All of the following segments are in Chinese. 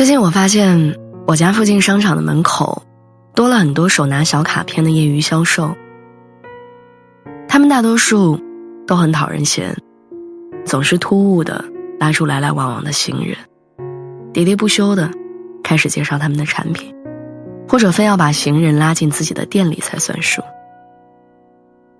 最近我发现我家附近商场的门口多了很多手拿小卡片的业余销售，他们大多数都很讨人嫌，总是突兀地拉住来来往往的行人，喋喋不休地开始介绍他们的产品，或者非要把行人拉进自己的店里才算数。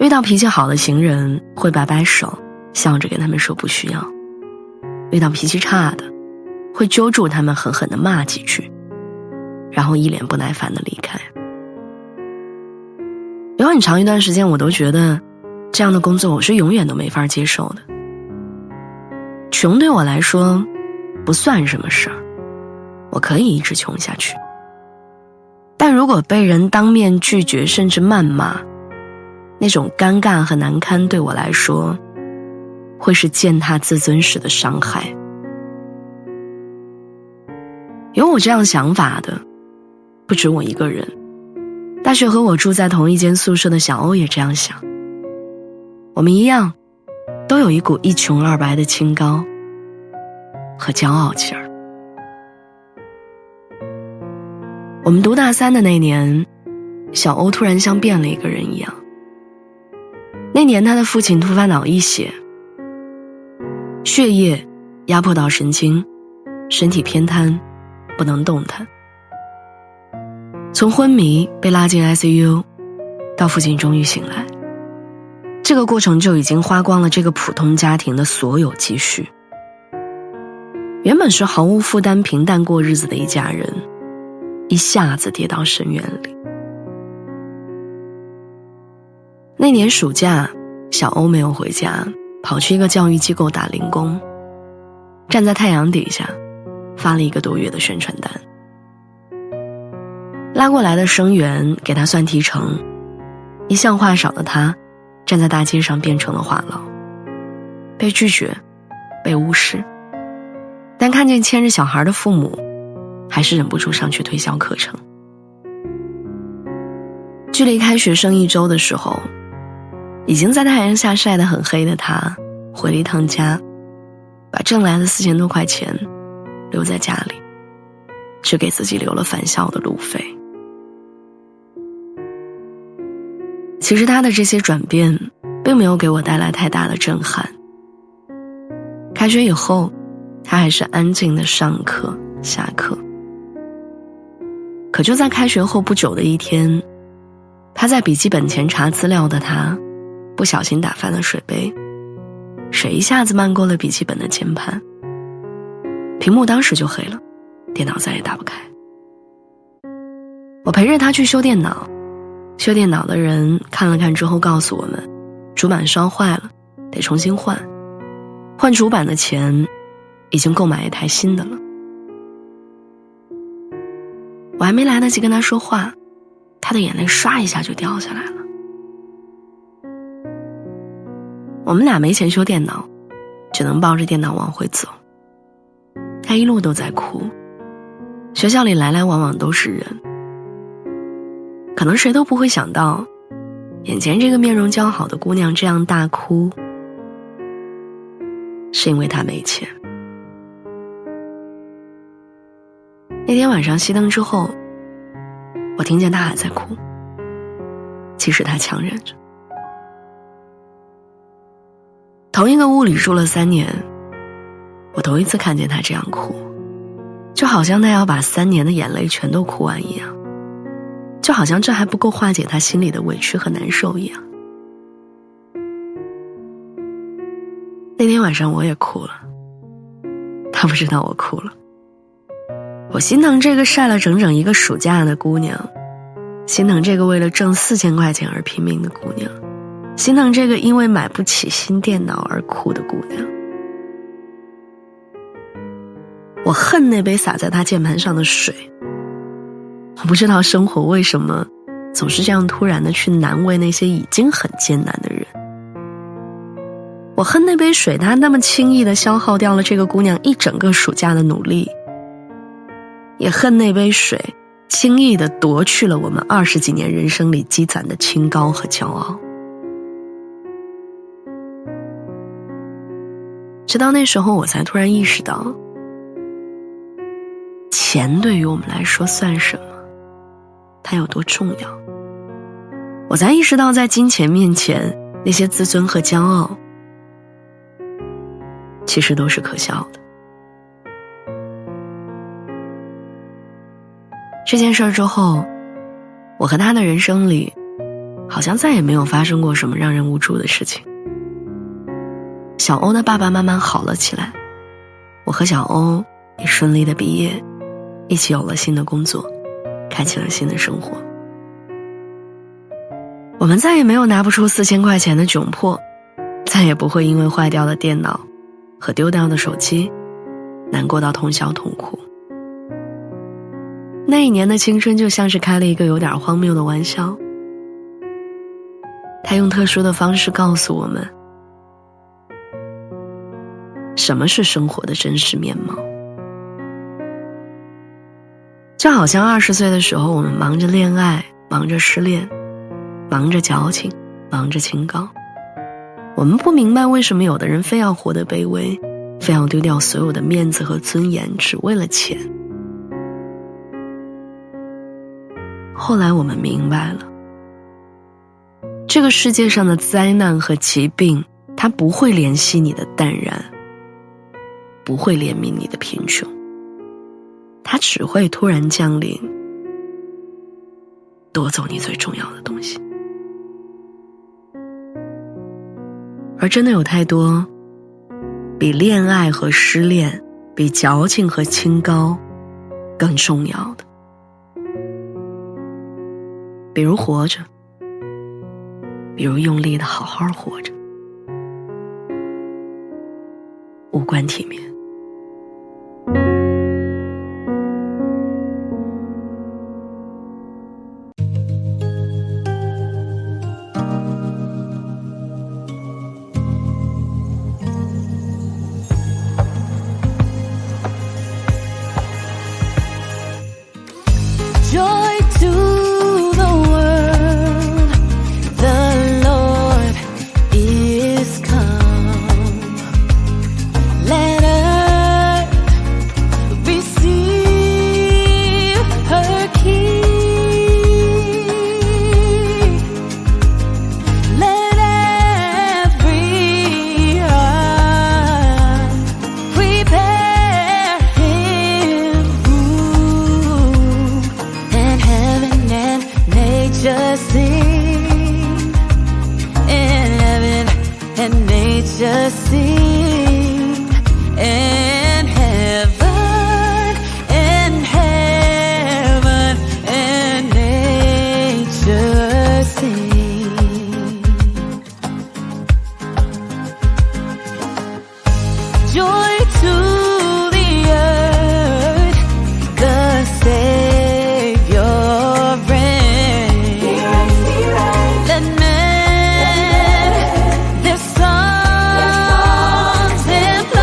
遇到脾气好的行人会摆摆手，笑着跟他们说不需要，遇到脾气差的会揪住他们狠狠地骂几句，然后一脸不耐烦地离开。有很长一段时间我都觉得这样的工作我是永远都没法接受的。穷对我来说不算什么事儿，我可以一直穷下去。但如果被人当面拒绝甚至谩骂，那种尴尬和难堪对我来说会是践踏自尊时的伤害。有我这样想法的不止我一个人，大学和我住在同一间宿舍的小欧也这样想。我们一样都有一股一穷二白的清高和骄傲劲儿。我们读大三的那年，小欧突然像变了一个人一样。那年他的父亲突发脑溢血，血液压迫到神经，身体偏瘫，不能动弹。从昏迷被拉进 ICU 到父亲终于醒来，这个过程就已经花光了这个普通家庭的所有积蓄。原本是毫无负担平淡过日子的一家人，一下子跌到深渊里。那年暑假，小欧没有回家，跑去一个教育机构打零工，站在太阳底下发了1个多月的宣传单。拉过来的生源给他算提成，一向话少的他站在大街上变成了话痨，被拒绝，被无视，但看见牵着小孩的父母，还是忍不住上去推销课程。距离开学剩1周的时候，已经在太阳下晒得很黑的他回了一趟家，把挣来的4000多块钱留在家里，只给自己留了返校的路费。其实他的这些转变并没有给我带来太大的震撼。开学以后，他还是安静的上课下课。可就在开学后不久的一天，趴在笔记本前查资料的他不小心打翻了水杯，水一下子漫过了笔记本的键盘，屏幕当时就黑了，电脑再也打不开。我陪着他去修电脑，修电脑的人看了看之后告诉我们，主板烧坏了，得重新换，换主板的钱已经够买一台新的了。我还没来得及跟他说话，他的眼泪唰一下就掉下来了。我们俩没钱修电脑，只能抱着电脑往回走。他一路都在哭，学校里来来往往都是人。可能谁都不会想到，眼前这个面容姣好的姑娘这样大哭，是因为她没钱。那天晚上熄灯之后，我听见她还在哭，即使她强忍着。同一个屋里住了3年，我头一次看见她这样哭，就好像她要把3年的眼泪全都哭完一样，就好像这还不够化解她心里的委屈和难受一样。那天晚上我也哭了，她不知道我哭了。我心疼这个晒了整整1个暑假的姑娘，心疼这个为了挣4000块钱而拼命的姑娘，心疼这个因为买不起新电脑而哭的姑娘。我恨那杯洒在她键盘上的水，我不知道生活为什么总是这样突然的去难为那些已经很艰难的人。我恨那杯水，它那么轻易地消耗掉了这个姑娘一整个暑假的努力，也恨那杯水轻易地夺去了我们20几年人生里积攒的清高和骄傲。直到那时候我才突然意识到，钱对于我们来说算什么？它有多重要？我才意识到，在金钱面前，那些自尊和骄傲其实都是可笑的。这件事之后，我和他的人生里好像再也没有发生过什么让人无助的事情。小欧的爸爸慢慢好了起来，我和小欧也顺利的毕业，一起有了新的工作，开启了新的生活。我们再也没有拿不出4000块钱的窘迫，再也不会因为坏掉的电脑和丢掉的手机难过到通宵痛哭。那一年的青春就像是开了一个有点荒谬的玩笑，他用特殊的方式告诉我们什么是生活的真实面貌。就好像20岁的时候，我们忙着恋爱，忙着失恋，忙着矫情，忙着清高。我们不明白为什么有的人非要活得卑微，非要丢掉所有的面子和尊严，只为了钱。后来我们明白了，这个世界上的灾难和疾病，它不会怜惜你的淡然，不会怜悯你的贫穷，它只会突然降临，夺走你最重要的东西。而真的有太多比恋爱和失恋，比矫情和清高更重要的，比如活着，比如用力的好好活着，无关体面。Joy to the world, the Lord is come. Let earth receive her King. Let every heart prepare Him room. Heaven and nature sing, and heaven and nature sing, and heaven and nature sing. Joy to the earth, the Savior reigns. Let men their songs employ,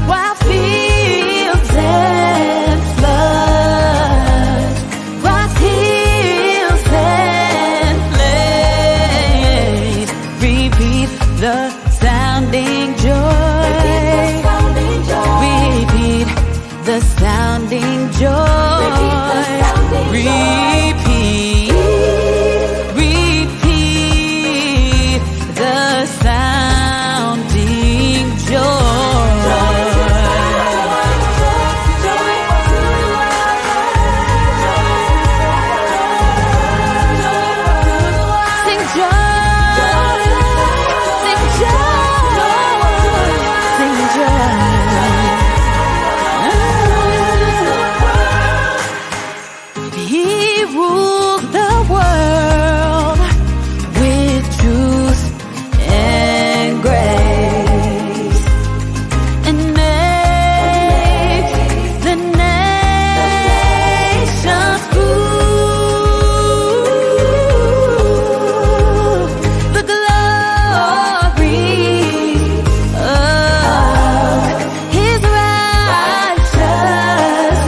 while fields and floods, rocks, hills and plains, repeat the sounding joy. Repeat the sounding joy. Repeat the sounding Sing joy, sing joy, sing joy. He rules the world with truth and grace, and makes the nations prove the glory of His righteousness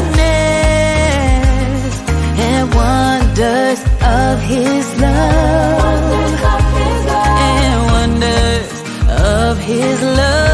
and wonders of His love, and wonders of His love.